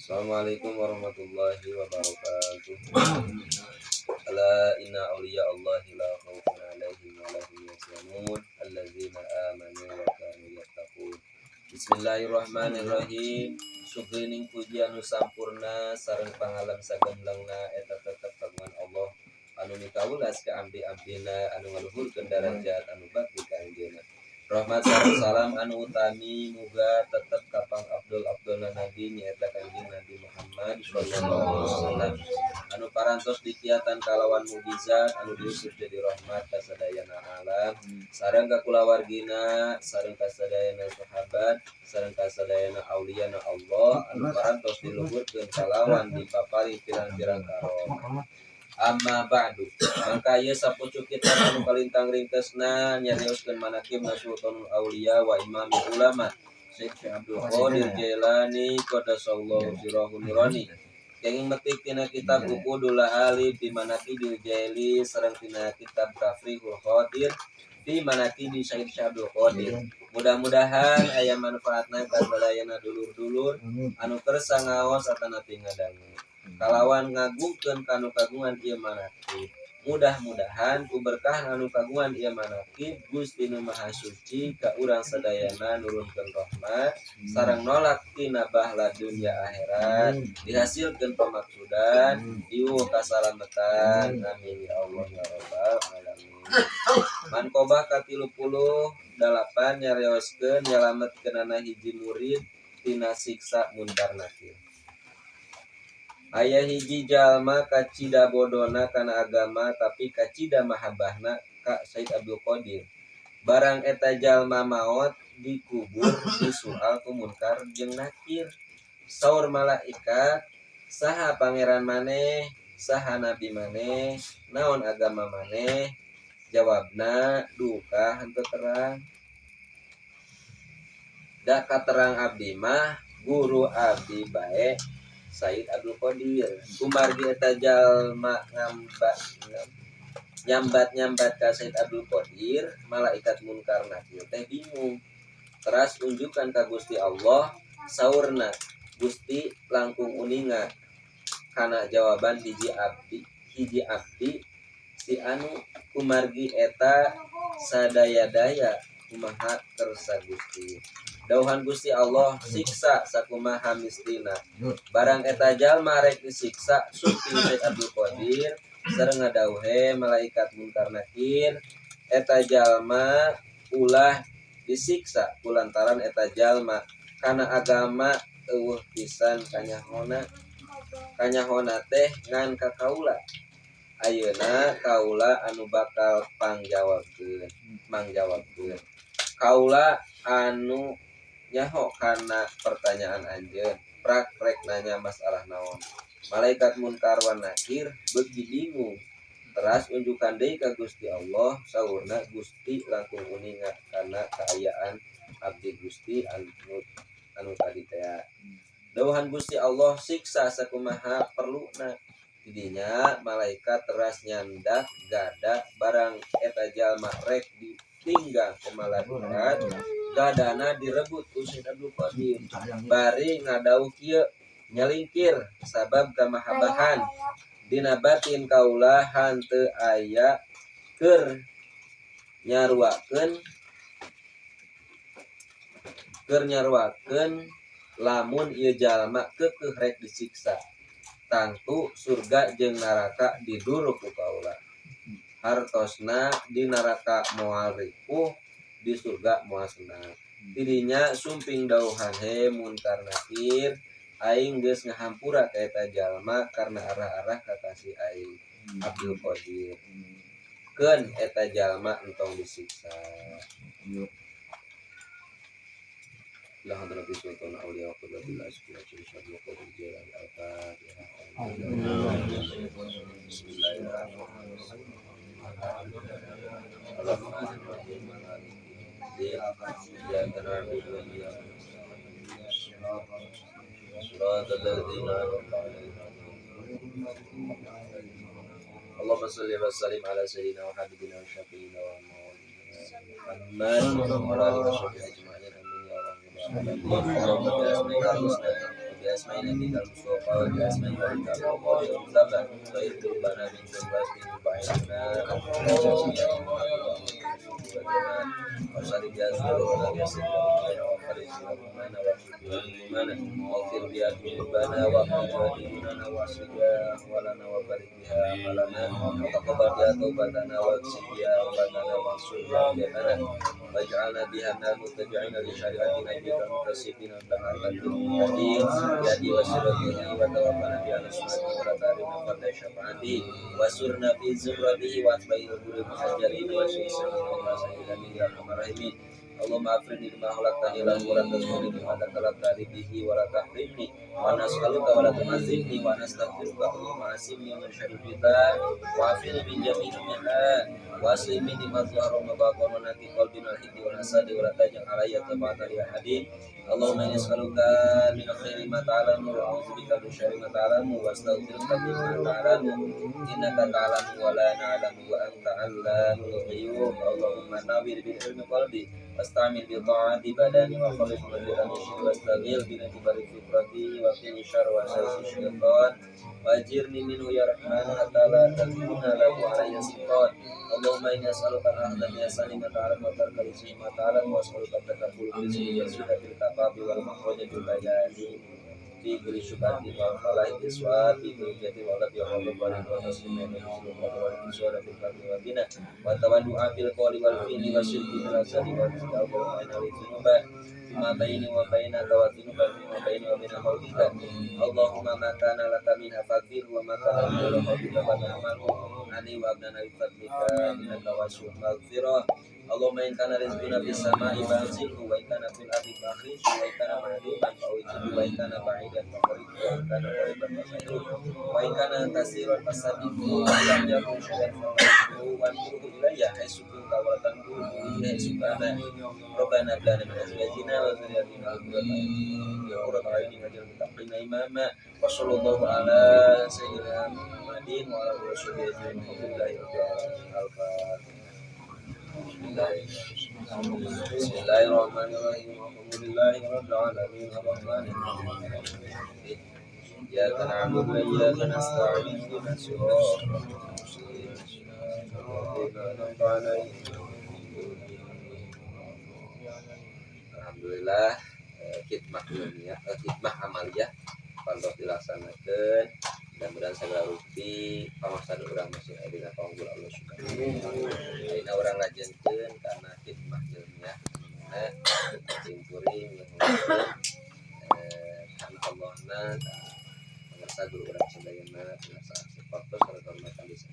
Assalamualaikum warahmatullahi wabarakatuh. Ala inna awliya Allahi la khawfun alaihim wa lahum yahzanun alladzina amanu wa kanu yattaqun. Bismillahirrahmanirrahim. Sugeuning puji anu sampurna sareng pangalam sagemblengna eta tetep kagungan Allah anu mikawulas ka abdi-abdina anu ngaluhurkeun darajat anu bakti ka anjeunna. Rahmat sareng salam anu utami muga tetep kapang abdul-abdulna nabi nyaeta Kanjeng Nabi Muhammad sallallahu alaihi wasallam anu parantos dikiatan kalawan mukjizat anu diutus jadi rahmat ka sadayana alam sareng ka kulawargina sareng ka sadayana sahabat sareng ka sadayana auliyana Allah anu parantos diluhurkeun kalawan dipapari pirang-pirang karomah. Amma ba'du mangka ieu sapucuk kita anu kalintang ringkesna nyarioskeun manaqibna Sultanul Auliya wa Imamul Ulama Syekh Abdul Qadir Jailani qaddasallahu sirrahu nurani kenging metik tina kitab Uqudul Alif di Manaqibil Jaili sareng tina kitab Tafrihul Qadir di Manaqibi Syekh Abdul Qadir. Mudah-mudahan aya manfaatna ka sadayana dulur-dulur anu kersa ngaos atana teu ngadangu kalawan ngagungkeun kanu kagungan ieu manaqib. Mudah-mudahan ku berkah anu kagungan ieu manaqib Gusti Nu Maha Suci ka urang sadayana nurunkeun rahmat sareng nolak tina bahla dunya akhirat dihasilkeun pamaksudan ieu kasalamatan amin ya Allah ya rabbal alamin. Manqobah ka 38 nyarioskeun nyalametkeunana hiji murid tina siksa munkar nakir. Aya hiji jalma kacida bodona kana agama tapi kacida mahabbahna ka Said Abdul Qadir. Barang eta jalma maot dikubur disual ku munkar jeung nakir. Saur malaikat, saha pangeran maneh, saha nabi maneh, naon agama maneh? Jawabna, duka henteu terang. Da katerang abdi mah guru abdi bae Said Abdul Qadir. Kumargi eta jalma nyambat ka Said Abdul Qadir, malaikat munkar nakir teh bingung. Teras unjukan ka Gusti Allah, saurna Gusti langkung uninga kana jawaban hiji abdi si anu kumargi eta sadaya-daya kumaha kersa Gusti. Dauhan Gusti Allah siksa sakumaha mistina. Barang eta jalma rek disiksa supi Said Abdul Qadir sareng ngadauhe malaikat munkar nakir eta jalma ulah disiksa kulantaran eta jalma kana agama eueuh pisan kanyahona teh ngan ka kaula. Ayeuna kaula anu bakal mangjawabkeun. Kaula anu nyaho kana pertanyaan anjeun prak rek nanya masalah naon. Malaikat munkar wa nakir beuki bingung. Teras unjukan deui ka Gusti Allah, saurna Gusti langkung uninga kana kaayaan abdi Gusti anu tadi teh. Dauhan Gusti Allah siksa sakumaha perluna. Didinya malaikat teras nyandak gada barang eta jalma rek ditinggal ku malaikat. Gadana direbut ku Said Abdul Qadir. Bari ngadauh kieu nyalingkir sabab kamahabahan dina batin kaula hanteu aya keur nyarwakeun lamun ieu jalma keukeuh rek disiksa. Tangtu surga jeung naraka diduru ku kaula. Hartosna di neraka moal ripuh, di surga moal senang. Tidinya sumping dauhan he munkar nakir aing geus ngahampura ka eta jalma karena arah-arah kakasih aing Abdul Qadir. Keun eta jalma entong disiksa. La hadrati sultan auliya wa qudwatil asfiya Abdul Qadir Jailani al-Fatihah. Bismillahirrahmanirrahim. Allahumma shalli wa sallim ala sayyidina wa habibina wa syafiina wa Muhammad wa ala alihi wa sahbihi ajma'in amin ya rabbal alamin. بأسمائنا بك المصطفى بأسمائنا بك الأمور المصطفى طيب قلوبنا من كل واسم بعيدنا وصل بأسمائنا ولا يصل وخرج ربنا وشكرنا واغفر بها ذنوبنا واغفر ديننا وأصلها أحوالنا وبارك بها أعمالنا وتقبل بها توبتنا واكسب بها أولادنا وانصر بها أولادنا واجعلنا بها من المتبعين لشريعة نبيك المتصفين بمحبة المهديين بهدي وسيرته وتوفنا بها نصرته ولا تحرمنا فضل شفاعته وسرنا في زمرته واتبعه كل المهاجرين والشيخين وسيدنا يا ارحم الراحمين اللهم افرني بما خلقتني له ولا تزغني بما خلقتني به ولا تحرمني ونسألك ولا تنزلني ونستغفرك اللهم عاصمني من شر الفتن وعافني من جميع المحن واسلمني لما ظهر وما بطن ونقي قلبي من الحقد والحسد ولا تجعل علي تبعة لأحد اللهم إني أسألك من خير ما تعلم وأعوذ بك من شر ما تعلم وأستغفرك مما تعلم إنك تعلم ولا نعلم وأنت علام الغيوب اللهم نور بالعلم قلبي واستعمل بطاعة بدني وخلص من الشر واستغل بنجبر فطرتي وقني شر وسوس الشيطان واجرني منه يا رحمن حتى لا تكون له علي سلطان اللهم إني أسألك الأخذ بأحسن ما تعلم وترك الإثم ما تعلم وأسألك التكبر بالرزق والزهد بالكفاف والمخرج بالبيان في كل شبهة والفلاح بالسؤال في كل جد والغد والغضب والتسليم والانتصار في القلب والغنى والتودع في القول والفعل والشرك بالأسر والكتاب وبين الذنوب فيما بيني وبينك وذنوب فيما بيني وبين خلقك اللهم ما كان لك منها فاغفر وما كان من خلقك فتحمله علي وابننا بفضلك انك واسع المغفرة اللهم إن كان رزقنا في السماء فأنزله وإن كان في الأرض فأخرجه وإن كان معدوما فأوجده وإن كان بعيدا فقربه وإن كان قريبا فسهله وإن كان كثيرا فسبحه وإن لم يكن شيئا فقربه وانظره إلي حيث كنت ولا تنظره إليه حيث كان ربنا هب لنا من أزواجنا وذرياتنا قرة أعين واجعلنا للمتقين إماما وصلى الله على سيدنا محمد وعلى آله وصحبه أجمعين الحمد لله رب العالمين بسم الله الرحمن الرحيم الحمد لله رب العالمين الرحمن الرحيم إياك نعبد وإياك نستعين اهدنا الصراط المستقيم الذين أنعمت عليهم. Alhamdulillah khidmah ilmiah, khidmah amaliyah pantos dilaksanakan mudah-mudahan segala rupi pamasada urang masih dina panggul Allah subhanahu ayeuna urang ngajengkeun kana khidmah ilmiah nah simkuring kan Allahna pangarsa guru urang sadayana pinasa sifat sareng hormatan bisa